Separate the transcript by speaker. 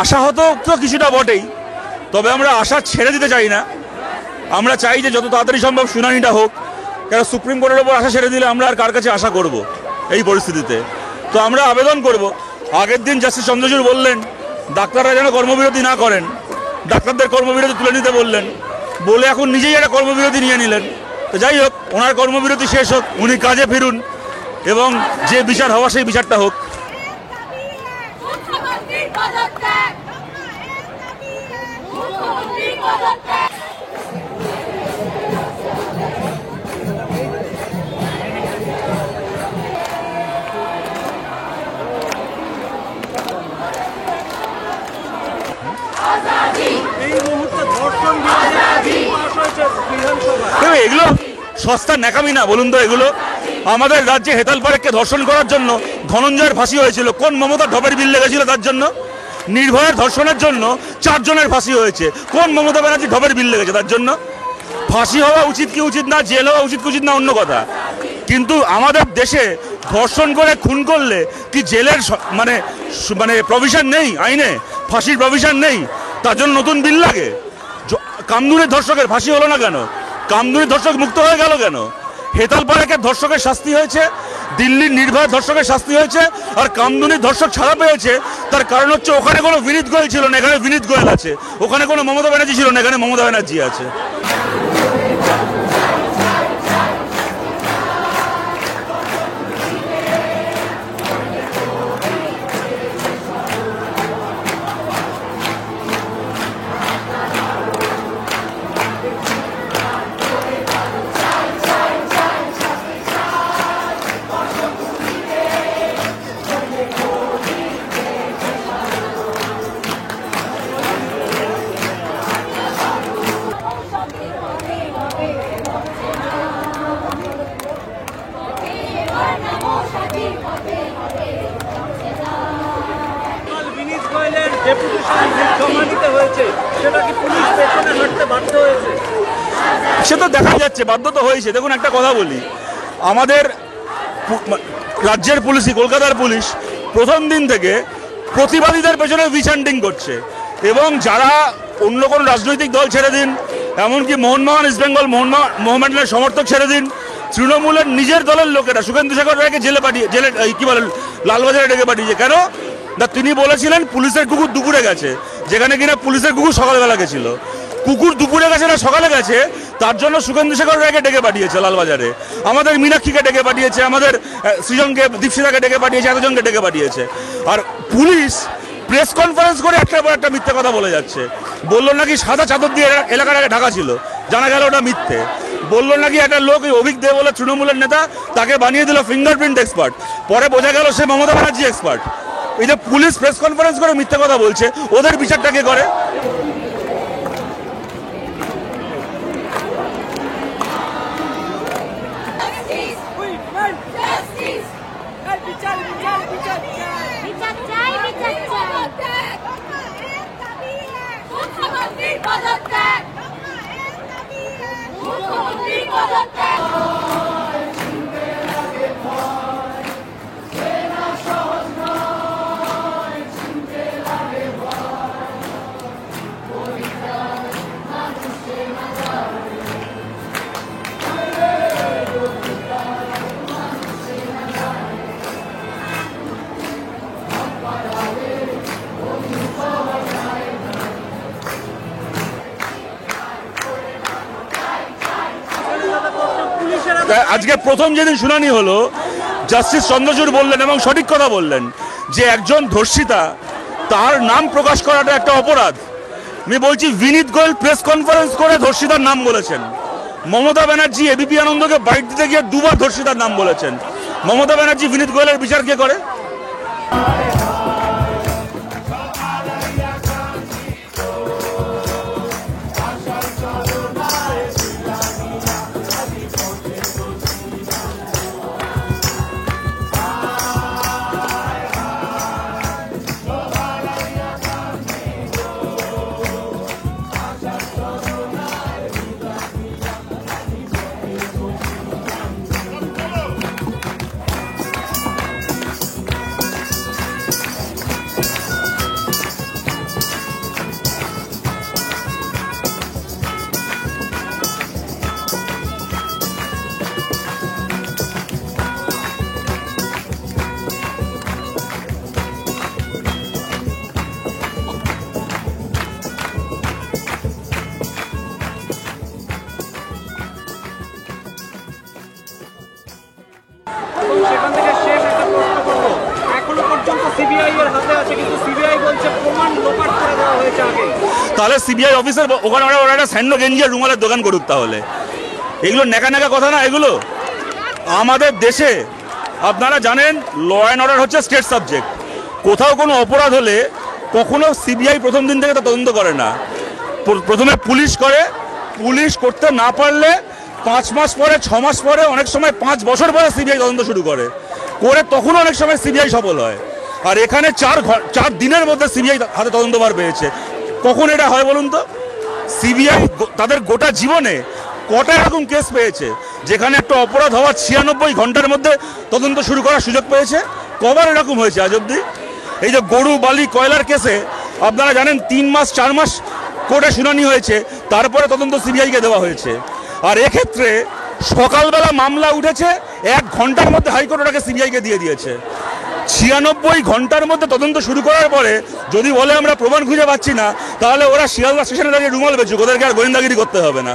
Speaker 1: আশাহত তো কিছুটা বটেই, তবে আমরা আশা ছেড়ে দিতে চাই না। আমরা চাই যে যত তাড়াতাড়ি সম্ভব শুনানিটা হোক, কারণ সুপ্রিম কোর্টের ওপর আশা ছেড়ে দিলে আমরা আর কার কাছে আশা করব এই পরিস্থিতিতে। তো আমরা আবেদন করব, আগের দিন জাস্টিস চন্দ্রচূড় বললেন ডাক্তাররা যেন কর্মবিরতি না করেন, ডাক্তারদের কর্মবিরতি তুলে নিতে বললেন, বলে এখন নিজেই একটা কর্মবিরতি নিয়ে নিলেন। তো যাই হোক, ওনার কর্মবিরতি শেষ হোক, উনি কাজে ফিরুন এবং যে বিচার হওয়া সেই বিচারটা হোক। এগুলো সস্তা ন্যাকামি না বলুন তো? এগুলো আমাদের রাজ্যে হেতাল পারেককে ধর্ষণ করার জন্য ধনঞ্জয়ের ফাঁসি হয়েছিল, কোন মমতা ঢপের বিল লেগেছিল তার জন্য? নির্ভয়ের ধর্ষণের জন্য 4 জনের ফাঁসি হয়েছে, কোন মমতা ব্যানার্জি ঢপের বিল লেগেছে তার জন্য? ফাঁসি হওয়া উচিত কি উচিত না, জেল হওয়া উচিত কি উচিত না অন্য কথা, কিন্তু আমাদের দেশে ধর্ষণ করে খুন করলে কি জেলের মানে মানে প্রভিশন নেই? আইনে ফাঁসির প্রভিশন নেই? তার জন্য নতুন বিল লাগে? কামদুনির ধর্ষকের ফাঁসি হলো না কেন? কামদুনির ধর্ষক মুক্ত হয়ে গেল কেন? হেতাল পারেকের ধর্ষকের শাস্তি হয়েছে, দিল্লির নির্ভয় ধর্ষকের শাস্তি হয়েছে, আর কামদুনির ধর্ষক ছাড়া পেয়েছে। তার কারণ হচ্ছে ওখানে কোনো বিনীত গোয়েল ছিল না, এখানে বিনীত গোয়েল আছে। ওখানে কোনো মমতা ব্যানার্জি ছিল না, এখানে মমতা ব্যানার্জি আছে। সে তো দেখা যাচ্ছে, বাধ্য তো হয়েছে। দেখুন একটা কথা বলি, আমাদের রাজ্যের পুলিশই, কলকাতার পুলিশ প্রথম দিন থেকে প্রতিবাদীদের পেছনে উইচ হান্টিং করছে, এবং যারা অন্য কোনো রাজনৈতিক দল ছেড়ে দিন, এমনকি মোহনবাগান ইস্টবেঙ্গল মোহামেডানের সমর্থক ছেড়ে দিন, তৃণমূলের নিজের দলের লোকেরা শুভেন্দু শেখর রায়কে জেলে কি বলে লালবাজারে ডেকে পাঠিয়েছে। কেন না, তিনি বলেছিলেন পুলিশের কুকুর দুপুরে গেছে, যেখানে কিনা পুলিশের কুকুর সকালবেলা গেছিল। কুকুর দুপুরে গেছে না সকালে গেছে, তার জন্য শুভেন্দু শেখর রায়কে ডেকে পাঠিয়েছে লালবাজারে, আমাদের মীনাক্ষীকে ডেকে পাঠিয়েছে, আমাদের সৃজনকে, দীপশিতাকে ডেকে পাঠিয়েছে, এতজনকে ডেকে পাঠিয়েছে। আর পুলিশ প্রেস কনফারেন্স করে একটার পর একটা মিথ্যে কথা বলে যাচ্ছে। বললো নাকি সাদা চাদর দিয়ে এলাকার আগে ঢাকা ছিল, জানা গেল ওটা মিথ্যে। বললো নাকি একটা লোক, অভিক দে বলে তৃণমূলের নেতা, তাকে বানিয়ে দিল ফিঙ্গারপ্রিন্ট এক্সপার্ট, পরে বোঝা গেল সে মমতা ব্যানার্জি এক্সপার্ট। এই যে পুলিশ প্রেস কনফারেন্স করে মিথ্যে কথা বলছে, ওদের বিচারটা কে করে? আজকে প্রথম যেদিন শুনানি হলো, জাস্টিস চন্দ্রচূড় বললেন এবং সঠিক কথা বললেন যে একজন ধর্ষিতা, তার নাম প্রকাশ করাটা একটা অপরাধ। আমি বলছি, বিনীত গোয়েল প্রেস কনফারেন্স করে ধর্ষিতার নাম বলেছেন। মমতা ব্যানার্জি এবিপি আনন্দকে বাইট দিতে গিয়ে 2 বার ধর্ষিতার নাম বলেছেন। মমতা ব্যানার্জি বিনীত গোয়েলের বিচার কে করে?
Speaker 2: সিবিআই এর হাতে আছে, কিন্তু সিবিআই বলছে প্রমাণ লোপাট করে দেওয়া হয়েছে আগে।
Speaker 1: তাহলে সিবিআই অফিসার ওখানে ওরা একটা স্যান্ডো গেঞ্জি আর রুমালের দোকান করুক। তাহলে এগুলো নেকা নেকা কথা না এগুলো। আমাদের দেশে আপনারা জানেন ল অ্যান্ড অর্ডার হচ্ছে স্টেট সাবজেক্ট। কোথাও কোনো অপরাধ হলে কখনো সিবিআই প্রথম দিন থেকে তা তদন্ত করে না, প্রথমে পুলিশ করে। পুলিশ করতে না পারলে 5 মাস পরে, 6 মাস পরে, অনেক সময় 5 বছর পরে সিবিআই তদন্ত শুরু করে, তখনও অনেক সময় সিবিআই সফল হয়। আর এখানে 4 দিনের মধ্যে সিবিআই হাতে তদন্তভার পেয়েছে। কখন এটা হয় বলুন তো? সিবিআই তাদের গোটা জীবনে কটা এরকম কেস পেয়েছে যেখানে একটা অপরাধ হওয়ার 96 ঘন্টার মধ্যে তদন্ত শুরু করার সুযোগ পেয়েছে? কবার এরকম হয়েছে আজ অব্দি? এই যে গরু বালি কয়লার কেসে আপনারা জানেন 3 মাস 4 মাস কোর্টে শুনানি হয়েছে, তারপরে তদন্ত সিবিআইকে দেওয়া হয়েছে। আর এক্ষেত্রে সকালবেলা মামলা উঠেছে, 1 ঘন্টার মধ্যে হাইকোর্ট ওটাকে সিবিআইকে দিয়ে দিয়েছে। 96 ঘন্টার মধ্যে তদন্ত শুরু করার পরে যদি বলে আমরা প্রমাণ খুঁজে পাচ্ছি না, তাহলে ওরা শিয়ালদা স্টেশনে দাঁড়িয়ে রুমাল বেচুক, ওদেরকে আর গোয়েন্দাগিরি করতে হবে না।